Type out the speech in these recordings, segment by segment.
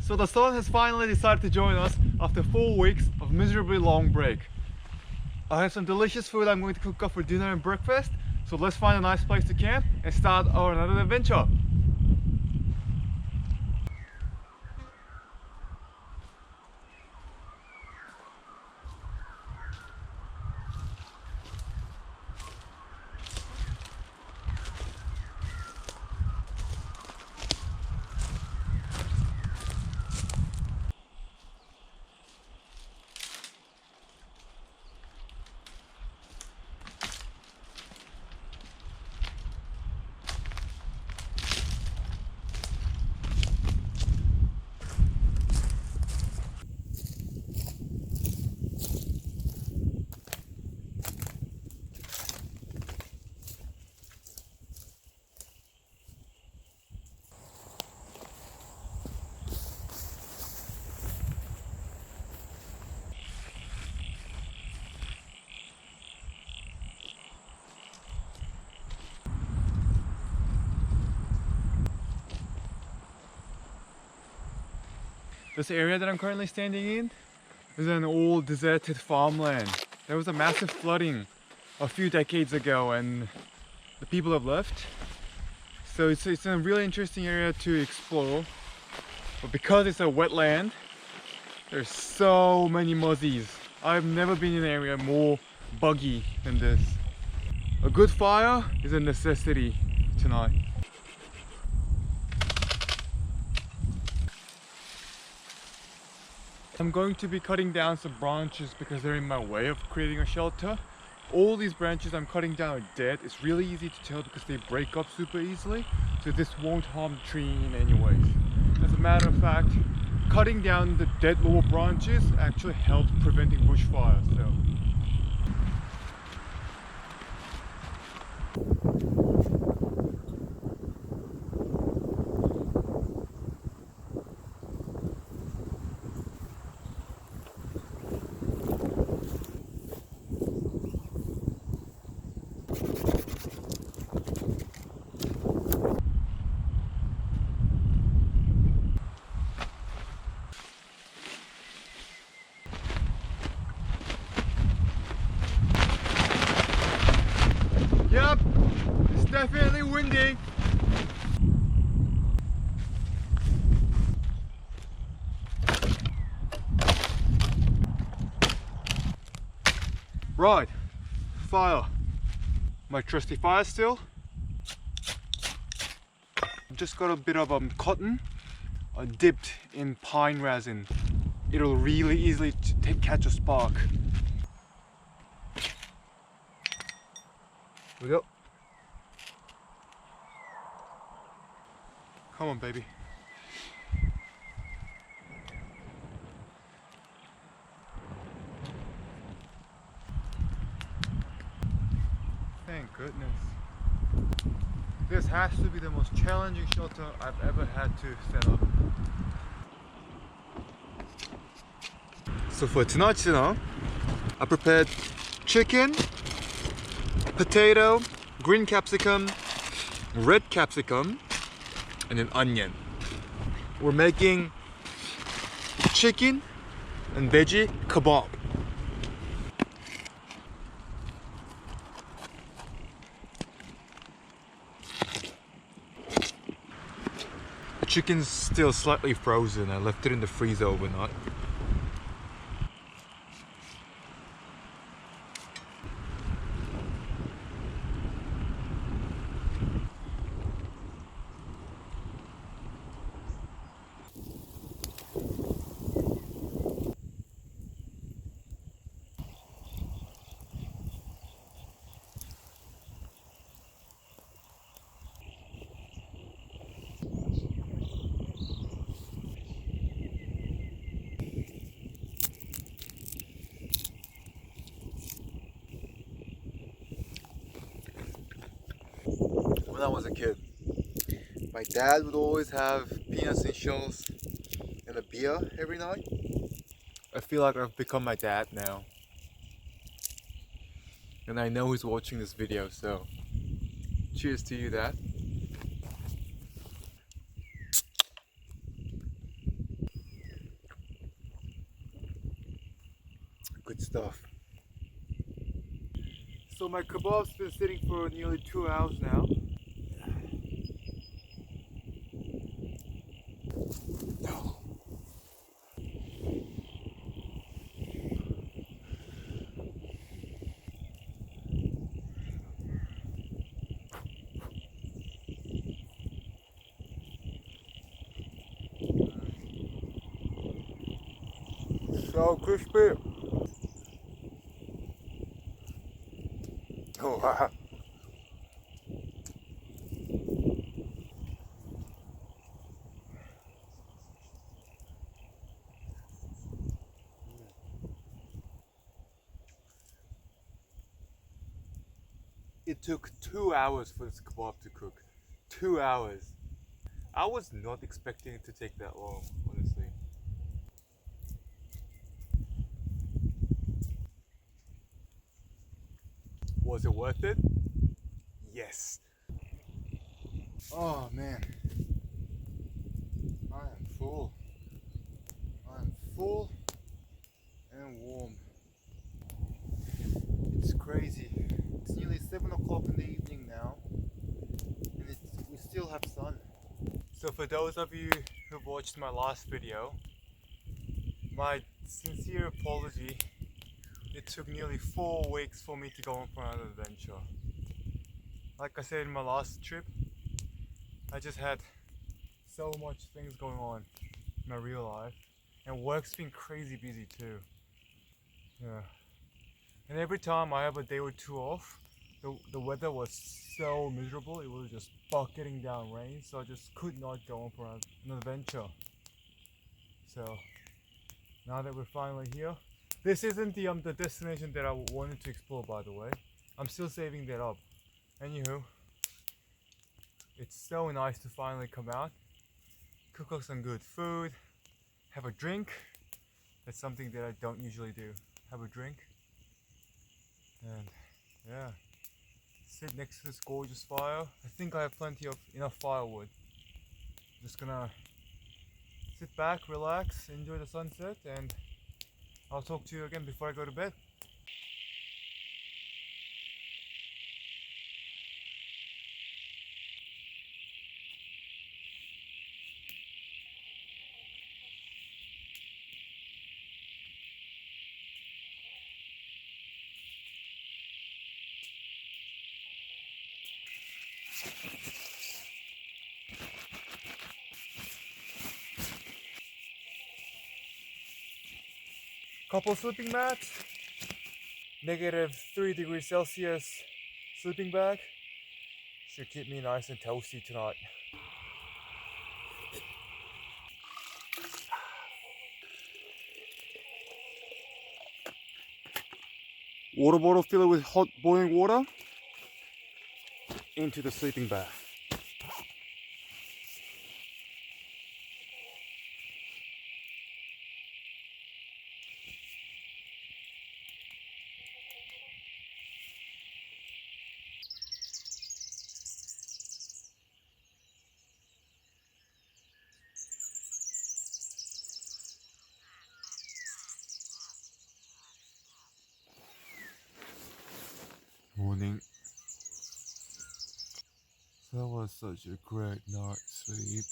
So the sun has finally decided to join us after 4 weeks of miserably long break. I have some delicious food I'm going to cook up for dinner and breakfast, so let's find a nice place to camp and start our another adventure. This area that I'm currently standing in is an old deserted farmland. There was a massive flooding a few decades ago and the people have left. So it's a really interesting area to explore. But because it's a wetland, there's so many muzzies. I've never been in an area more buggy than this. A good fire is a necessity tonight. I'm going to be cutting down some branches because they're in my way of creating a shelter. All these branches I'm cutting down are dead. It's really easy to tell because they break up super easily, so this won't harm the tree in any ways. As a matter of fact, cutting down the dead lower branches actually helps preventing bushfires. Yep, it's definitely windy. Right, fire. My trusty fire still. I've just got a bit of cotton dipped in pine resin. It'll really easily catch a spark. Here we go. Come on, baby. Thank goodness. This has to be the most challenging shelter I've ever had to set up. So for tonight's dinner, I prepared chicken, potato, green capsicum, red capsicum, and an onion. We're making chicken and veggie kebab. The chicken's still slightly frozen. I left it in the freezer overnight. When I was a kid, my dad would always have peanuts and shells and a beer every night. I feel like I've become my dad now. And I know he's watching this video, so cheers to you, Dad. Good stuff. So my kebab's been sitting for nearly 2 hours now. No. So crispy. Oh, wow. It took 2 hours for this kebab to cook. 2 hours. I was not expecting it to take that long, honestly. Was it worth it? Yes. Oh man. I am full. I'm full and warm. It's crazy. It's nearly 7 o'clock in the evening now, and we still have sun. So for those of you who've watched my last video, my sincere apology. It took nearly 4 weeks for me to go on for another adventure. Like I said in my last trip, I just had so much things going on in my real life, and work's been crazy busy too. Yeah. And every time I have a day or two off, the weather was so miserable. It was just bucketing down rain, so I just could not go on for an adventure. So now that we're finally here, this isn't the destination that I wanted to explore, by the way. I'm still saving that up. Anywho, it's so nice to finally come out, cook up some good food, have a drink. That's something that I don't usually do. Have a drink, and yeah, sit next to this gorgeous fire. I think I have enough firewood. Just gonna sit back, relax, enjoy the sunset, and I'll talk to you again before I go to bed. Couple sleeping mats, -3 degrees Celsius sleeping bag. Should keep me nice and toasty tonight. Water bottle filled with hot boiling water into the sleeping bag. Morning. That was such a great night's sleep.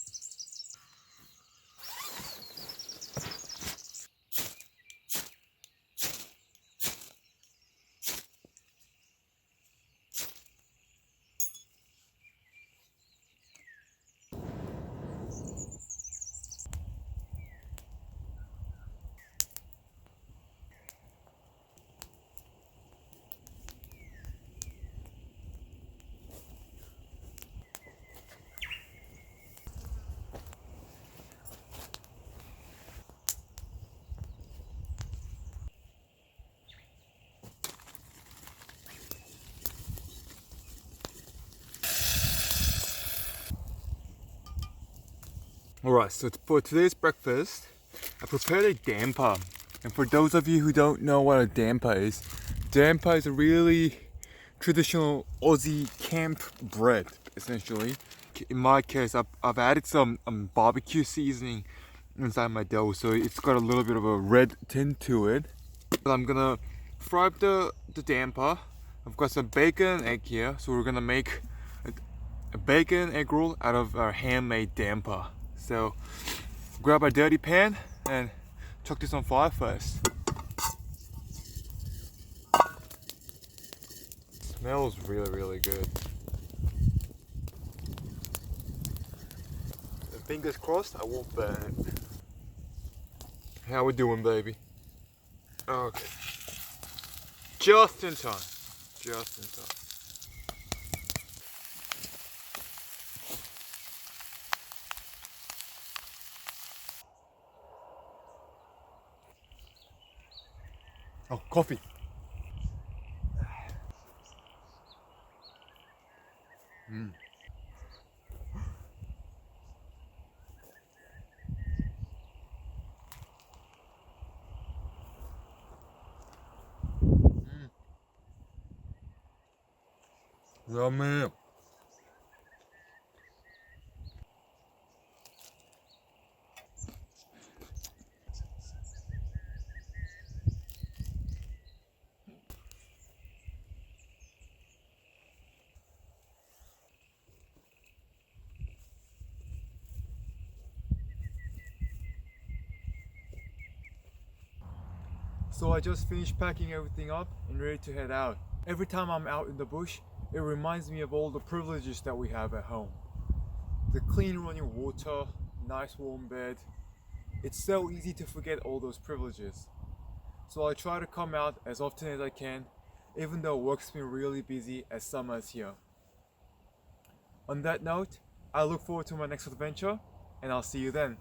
Alright, so for today's breakfast, I prepared a dampa. And for those of you who don't know what a dampa is a really traditional Aussie camp bread, essentially. In my case, I've added some barbecue seasoning inside my dough, so it's got a little bit of a red tint to it. I'm gonna fry up the damper. I've got some bacon and egg here, so we're gonna make a bacon egg roll out of our handmade damper. So grab a dirty pan and chuck this on fire first. Smells really good. Fingers crossed I won't burn it. How we doing, baby? Okay. Just in time. Just in time. Oh, coffee. Mm. Yummy. So I just finished packing everything up and ready to head out. Every time I'm out in the bush, it reminds me of all the privileges that we have at home. The clean running water, nice warm bed. It's so easy to forget all those privileges. So I try to come out as often as I can, even though work's been really busy as summer's here. On that note, I look forward to my next adventure, and I'll see you then.